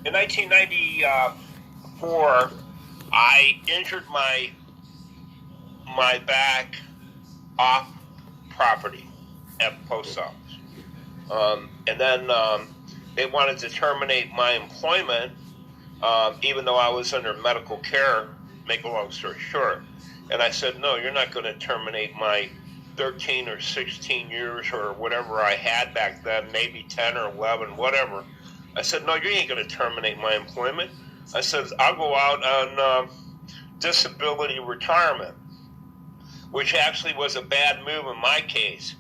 In 1994, I injured my back off property at the post office. And then they wanted to terminate my employment, even though I was under medical care, make a long story short. And I said, no, you're not going to terminate my 13 or 16 years or whatever I had back then, maybe 10 or 11, whatever. I said, no, you ain't going to terminate my employment. I said, I'll go out on disability retirement, which actually was a bad move in my case.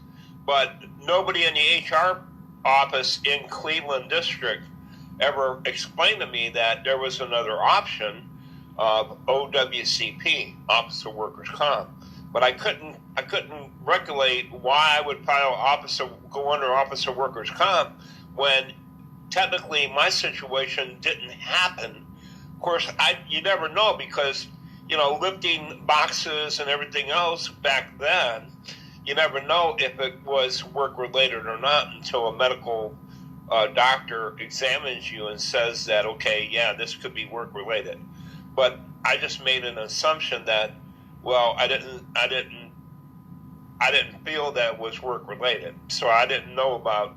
But nobody in the HR office in Cleveland District ever explained to me that there was another option of OWCP, Office of Workers' Comp. But I couldn't regulate why I would go under Office of Workers' Comp when technically my situation didn't happen. Of course, you never know because, lifting boxes and everything else back then, you never know if it was work-related or not until a medical doctor examines you and says that, okay, yeah, this could be work-related. But I just made an assumption that, well, I didn't feel that it was work-related, so I didn't know about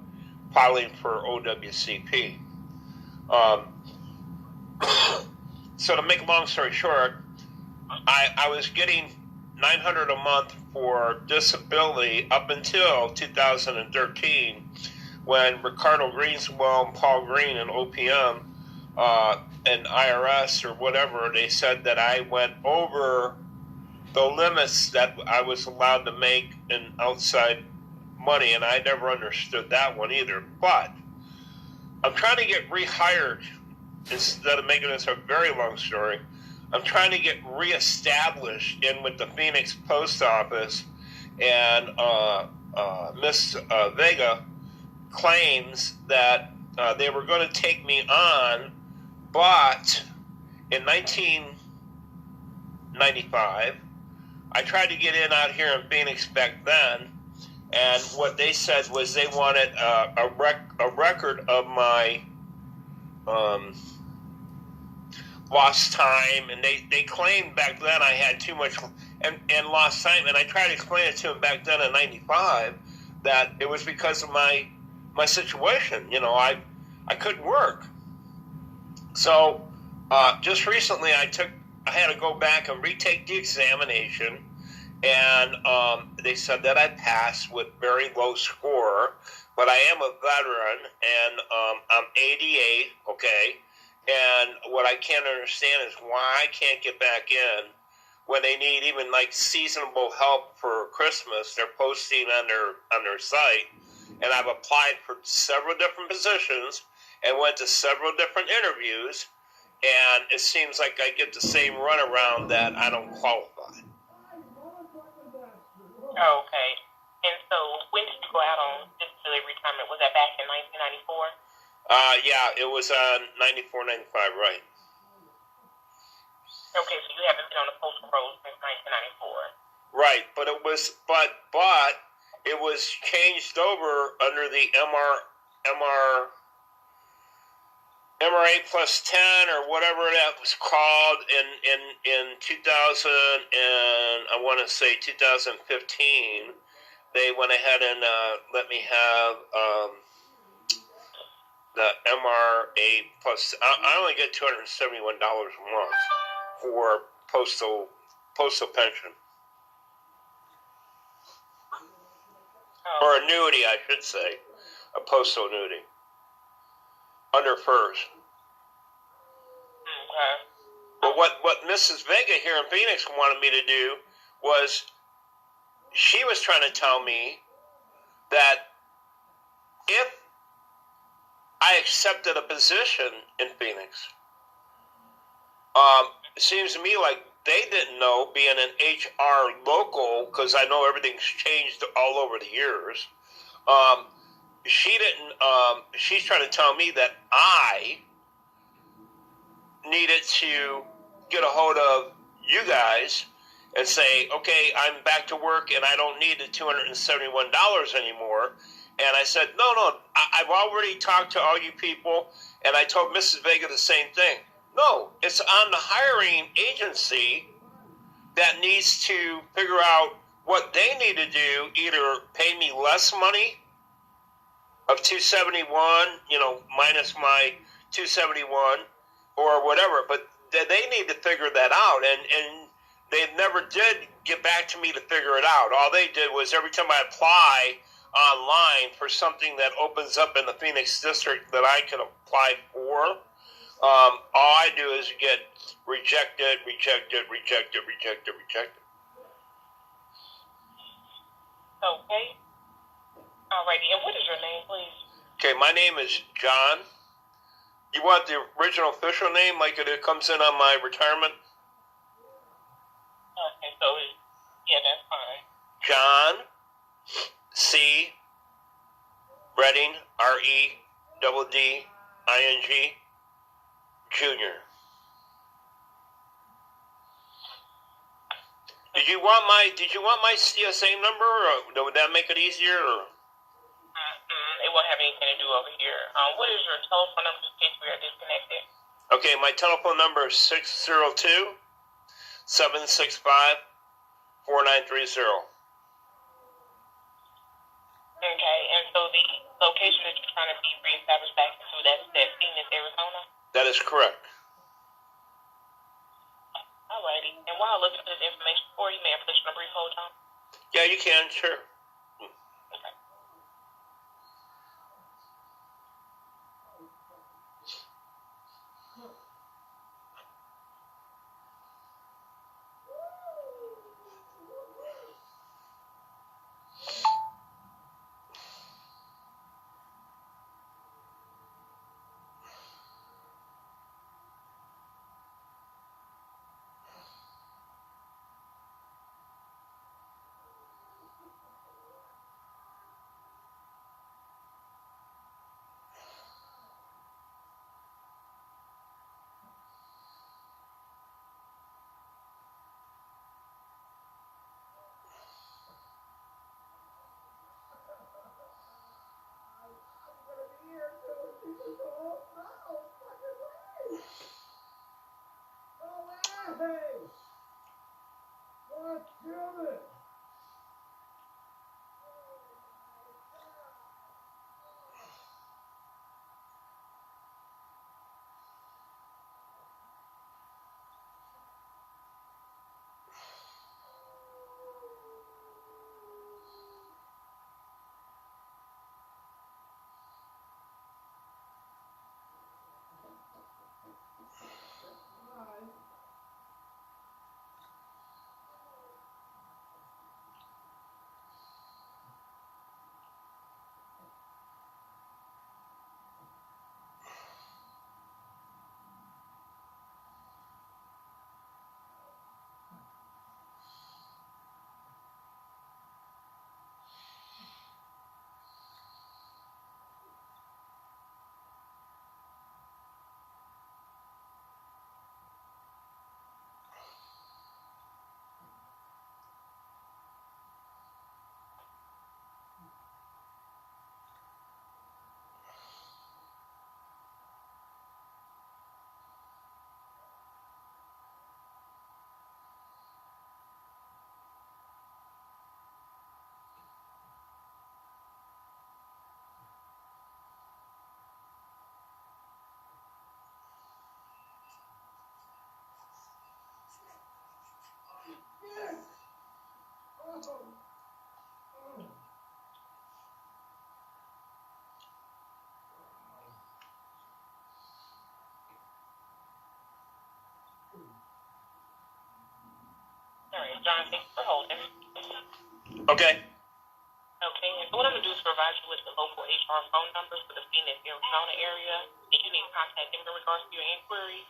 filing for OWCP. So to make a long story short, I was getting $900 a month for disability up until 2013, when Ricardo Greenswell and Paul Green and OPM and IRS or whatever, they said that I went over the limits that I was allowed to make in outside money, and I never understood that one either. But I'm trying to get rehired. Instead of making this a very long story, I'm trying to get reestablished in with the Phoenix Post Office, and Miss Vega claims that they were going to take me on, but in 1995, I tried to get in out here in Phoenix back then, and what they said was they wanted a record of my lost time, and they claimed back then I had too much and lost time, and I tried to explain it to them back then in 95 that it was because of my situation. I couldn't work. So just recently I had to go back and retake the examination, and they said that I passed with very low score, but I am a veteran, and I'm 88, okay? And what I can't understand is why I can't get back in when they need even like seasonable help for Christmas. They're posting on their site, and I've applied for several different positions and went to several different interviews, and it seems like I get the same runaround that I don't qualify. Okay. And so when did you go out on disability retirement? Was that back in 1994? Yeah, it was 94, 95, right. Okay, so you haven't been on the postal rolls since 1994. Right, but it was changed over under the MRA plus 10 or whatever that was called in 2000, and I want to say 2015. They went ahead and let me have the MRA plus. I only get $271 a month for postal pension. Or annuity, I should say. A postal annuity. Under FERS. Okay. But what Mrs. Vega here in Phoenix wanted me to do was, she was trying to tell me that if I accepted a position in Phoenix, it seems to me like they didn't know, being an HR local, because I know everything's changed all over the years. She didn't. She's trying to tell me that I needed to get a hold of you guys and say, okay, I'm back to work and I don't need the $271 anymore. And I said, no, I've already talked to all you people, and I told Mrs. Vega the same thing. No, it's on the hiring agency that needs to figure out what they need to do, either pay me less money of 271, minus my 271 or whatever, but they need to figure that out, and they never did get back to me to figure it out. All they did was every time I apply online for something that opens up in the Phoenix district that I can apply for, all I do is get rejected. Okay. Alrighty. And what is your name, please? Okay, my name is John. You want the original official name like it comes in on my retirement? Okay, so yeah, that's fine. John C. Redding, REDDING, Jr. Did you want my CSA number, or would that make it easier? Or? It won't have anything to do over here. What is your telephone number in case we are disconnected? Okay, my telephone number is 602-765-4930. Okay, and so the location that you're trying to be reestablished back into, that's Phoenix, Arizona? That is correct. Alrighty. And while I look into this information for you, may I place you on a brief hold, John? Yeah, you can, sure. Okay. Alright, John, thanks for holding. Okay. Okay, and so what I'm going to do is provide you with the local HR phone numbers for the Phoenix, Arizona area. And you need to contact them in regards to your inquiry.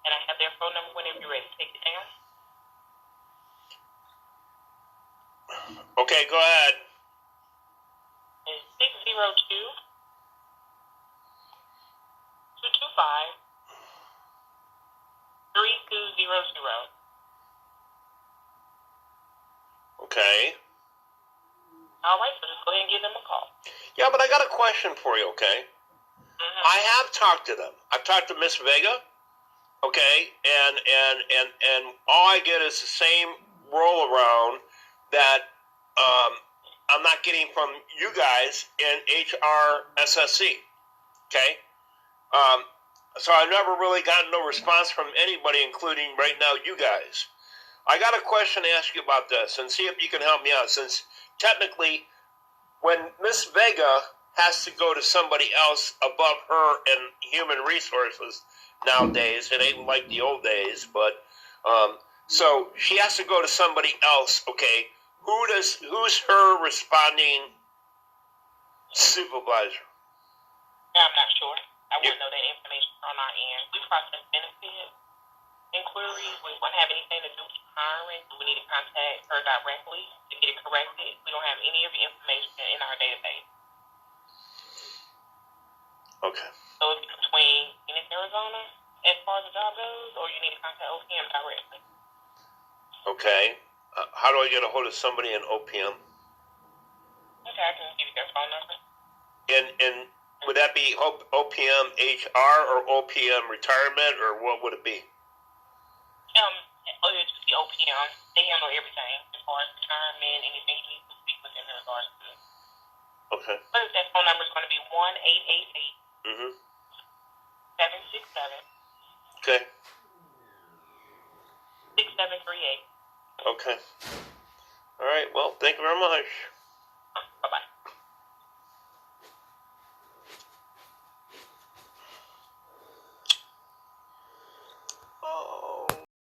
And I have their phone number whenever you're ready to take it down. Okay, go ahead. It's 602-225-3200. Okay. All right, so just go ahead and give them a call. Yeah, but I got a question for you, okay? Mm-hmm. I have talked to them. I've talked to Miss Vega, okay, and all I get is the same roll around that I'm not getting from you guys in HRSSC, okay? So I've never really gotten no response from anybody, including right now you guys. I got a question to ask you about this and see if you can help me out, since technically when Miss Vega has to go to somebody else above her in human resources nowadays, it ain't like the old days, but so she has to go to somebody else, okay? Who's her responding supervisor? I'm not sure. I wouldn't know that information on our end. We process benefit inquiries. We wouldn't have anything to do with hiring. We need to contact her directly to get it corrected. We don't have any of the information in our database. Okay. So it's between Phoenix, Arizona, as far as the job goes, or you need to contact OPM directly. Okay. How do I get a hold of somebody in OPM? Okay, I can give you their phone number. And would that be OPM HR or OPM retirement, or what would it be? It would just be OPM. They handle everything as far as retirement, anything you need to speak with in regards to. Okay. But that phone number is going to be 1-888. Mm-hmm. 767. Okay. 6738. Okay. All right. Well, thank you very much.